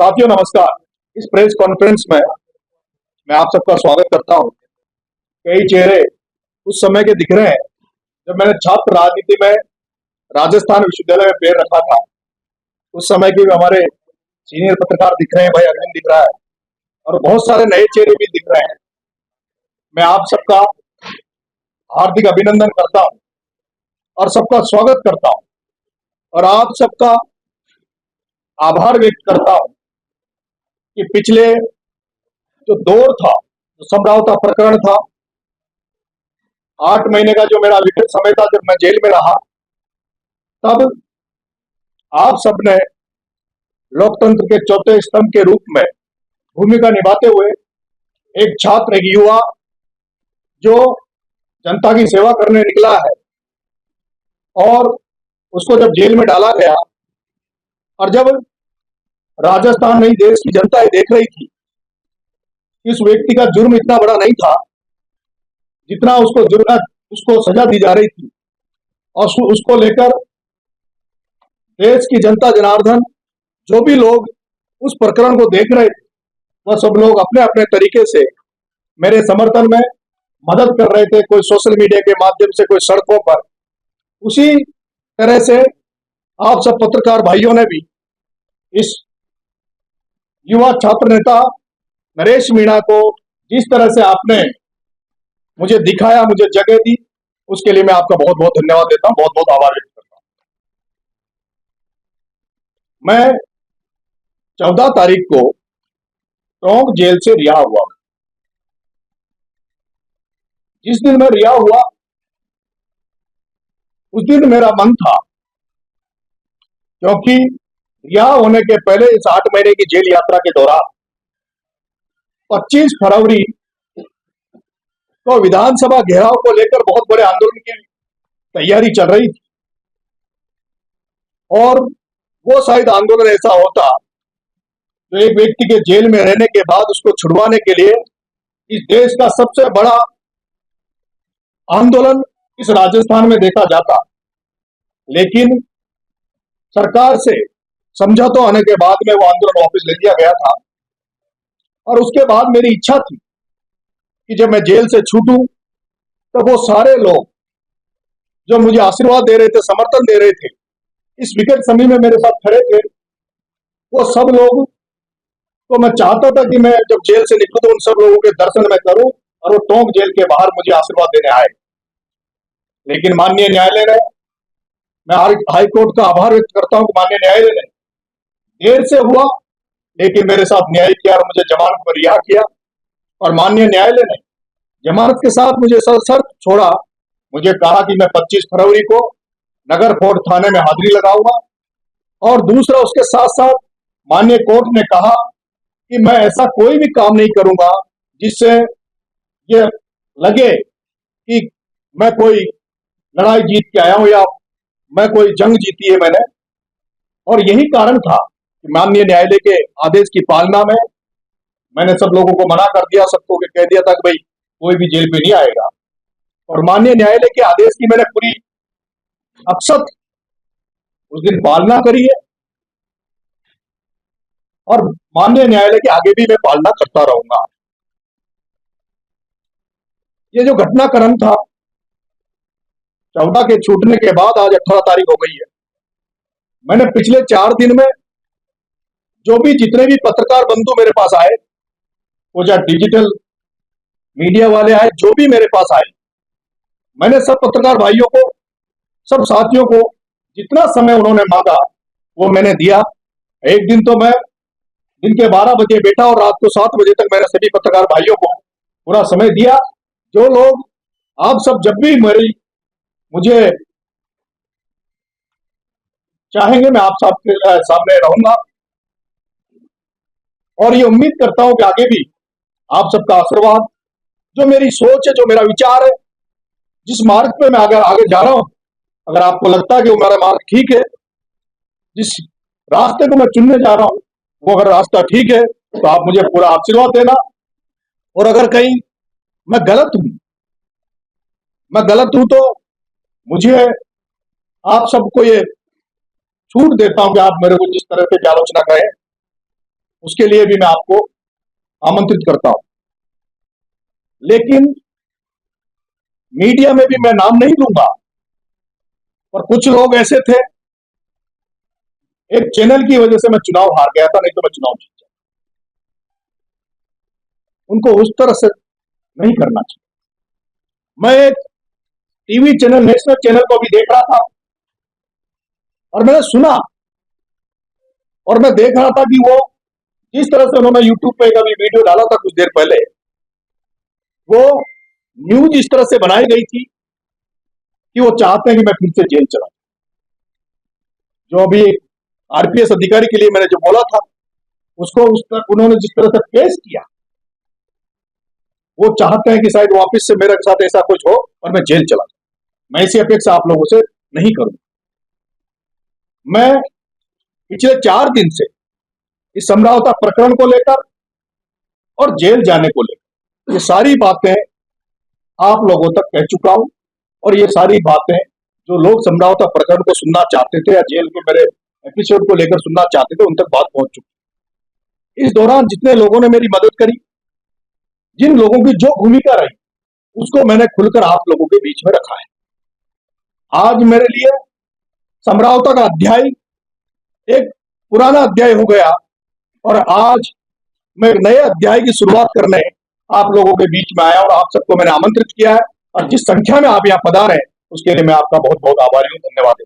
साथियों नमस्कार। इस प्रेस कॉन्फ्रेंस में मैं आप सबका स्वागत करता हूं। कई चेहरे उस समय के दिख रहे हैं जब मैंने छात्र राजनीति में राजस्थान विश्वविद्यालय में पैर रखा था। उस समय के भी हमारे सीनियर पत्रकार दिख रहे हैं, भाई अरविंद दिख रहा है और बहुत सारे नए चेहरे भी दिख रहे हैं। मैं आप सबका हार्दिक अभिनंदन करता हूं और सबका स्वागत करता हूं और आप सबका आभार व्यक्त करता हूं कि पिछले जो दौर था, जो समझौता प्रकरण था, 8 महीने का जो मेरा विकट समय था जब मैं जेल में रहा, तब आप सबने लोकतंत्र के चौथे स्तंभ के रूप में भूमिका निभाते हुए एक छात्र, एक युवा जो जनता की सेवा करने निकला है और उसको जब जेल में डाला गया और जब राजस्थान नहीं देश की जनता देख रही थी, इस व्यक्ति का जुर्म इतना बड़ा नहीं था जितना उसको सजा दी जा रही थी और उसको लेकर देश की जनता जनार्दन, जो भी लोग उस प्रकरण को देख रहे थे, वह सब लोग अपने अपने तरीके से मेरे समर्थन में मदद कर रहे थे। कोई सोशल मीडिया के माध्यम से, कोई सड़कों पर। उसी तरह से आप सब पत्रकार भाइयों ने भी इस युवा छात्र नेता नरेश मीणा को जिस तरह से आपने मुझे दिखाया, मुझे जगह दी, उसके लिए मैं आपका बहुत बहुत धन्यवाद देता हूं, बहुत बहुत आभार व्यक्त करता हूं। मैं 14 तारीख को टोंक जेल से रिहा हुआ। जिस दिन मैं रिहा हुआ उस दिन मेरा मन था, क्योंकि रिहा होने के पहले इस 8 महीने की जेल यात्रा के दौरान 25 फरवरी को विधानसभा घेराव को लेकर बहुत बड़े आंदोलन की तैयारी चल रही थी और वो शायद आंदोलन ऐसा होता जो एक व्यक्ति के जेल में रहने के बाद उसको छुड़वाने के लिए इस देश का सबसे बड़ा आंदोलन इस राजस्थान में देखा जाता। लेकिन सरकार से समझौता होने के बाद में वो आंदोलन वापस ले लिया गया था और उसके बाद मेरी इच्छा थी कि जब मैं जेल से छूटूं तब वो सारे लोग जो मुझे आशीर्वाद दे रहे थे, समर्थन दे रहे थे, इस विकट समय में मेरे साथ खड़े थे, वो सब लोग तो मैं चाहता था कि मैं जब जेल से निकलूं तो उन सब लोगों के दर्शन मैं करूं और वो टोंक जेल के बाहर मुझे आशीर्वाद देने आए। लेकिन माननीय न्यायालय ने, मैं हाई कोर्ट का आभार व्यक्त करता हूं कि माननीय न्यायालय ने देर से हुआ लेकिन मेरे साथ न्याय किया और मुझे जमानत पर रिहा किया और माननीय न्यायालय ने जमानत के साथ मुझे सशर्त छोड़ा। मुझे कहा कि मैं 25 फरवरी को नगर फोर्ट थाने में हाजिरी लगाऊंगा और दूसरा उसके साथ साथ माननीय कोर्ट ने कहा कि मैं ऐसा कोई भी काम नहीं करूंगा जिससे ये लगे कि मैं कोई लड़ाई जीत के आया हूं या मैं कोई जंग जीती है मैंने। और यही कारण था कि माननीय न्यायालय के आदेश की पालना में मैंने सब लोगों को मना कर दिया, सबको कह दिया था कि भाई कोई भी जेल पे नहीं आएगा और माननीय न्यायालय के आदेश की मैंने पूरी अक्षत उस दिन पालना करी है और माननीय न्यायालय के आगे भी मैं पालना करता रहूंगा। ये जो घटनाक्रम था 14 के छूटने के बाद आज 18 तारीख हो गई है। मैंने पिछले 4 दिन में जो भी जितने भी पत्रकार बंधु मेरे पास आए, वो चाहे डिजिटल मीडिया वाले आए, जो भी मेरे पास आए, मैंने सब पत्रकार भाइयों को, सब साथियों को जितना समय उन्होंने मांगा वो मैंने दिया। एक दिन तो मैं दिन के 12 बजे बैठा और रात को 7 बजे तक मैंने सभी पत्रकार भाइयों को पूरा समय दिया। जो लोग आप सब जब भी मुझे चाहेंगे मैं आप सबके सामने रहूंगा और ये उम्मीद करता हूं कि आगे भी आप सबका आशीर्वाद, जो मेरी सोच है, जो मेरा विचार है, जिस मार्ग पे मैं आगे जा रहा हूं, अगर आपको लगता है कि वो मेरा मार्ग ठीक है, जिस रास्ते को मैं चुनने जा रहा हूं वो अगर रास्ता ठीक है तो आप मुझे पूरा आशीर्वाद देना। और अगर कहीं मैं गलत हूं तो मुझे आप सबको ये छूट देता हूं कि आप मेरे को जिस तरह से भी आलोचना करें। उसके लिए भी मैं आपको आमंत्रित करता हूं। लेकिन मीडिया में भी मैं नाम नहीं लूंगा, पर कुछ लोग ऐसे थे, एक चैनल की वजह से मैं चुनाव हार गया था, नहीं तो मैं चुनाव जीत जाता। उनको उस तरह से नहीं करना चाहिए। मैं एक टीवी चैनल, नेशनल चैनल को भी देख रहा था और मैंने सुना और मैं देख रहा था कि वो जिस तरह से उन्होंने यूट्यूब पे कभी वीडियो डाला था कुछ देर पहले, वो न्यूज इस तरह से बनाई गई थी कि वो चाहते हैं कि मैं फिर से जेल चला जाऊं। जो अभी आरपीएस अधिकारी के लिए मैंने जो बोला था, उसको उन्होंने जिस तरह से पेश किया, वो चाहते हैं कि शायद वापस से मेरे साथ ऐसा कुछ हो और मैं जेल चला जाऊं। मैं ऐसी अपेक्षा आप लोगों से नहीं करूंगा। मैं पिछले 4 दिन से इस समझौता प्रकरण को लेकर और जेल जाने को लेकर ये सारी बातें आप लोगों तक कह चुका हूं, और ये सारी बातें जो लोग समझौता प्रकरण को सुनना चाहते थे या जेल के मेरे एपिसोड को लेकर सुनना चाहते थे, उन तक बात पहुंच चुकी। इस दौरान जितने लोगों ने मेरी मदद करी, जिन लोगों की जो भूमिका रही, उसको मैंने खुलकर आप लोगों के बीच में रखा है। आज मेरे लिए समझौता का अध्याय एक पुराना अध्याय हो गया और आज मैं एक नए अध्याय की शुरुआत करने आप लोगों के बीच में आया और आप सबको मैंने आमंत्रित किया है, और जिस संख्या में आप यहाँ पधारे हैं उसके लिए मैं आपका बहुत बहुत आभारी हूं। धन्यवाद।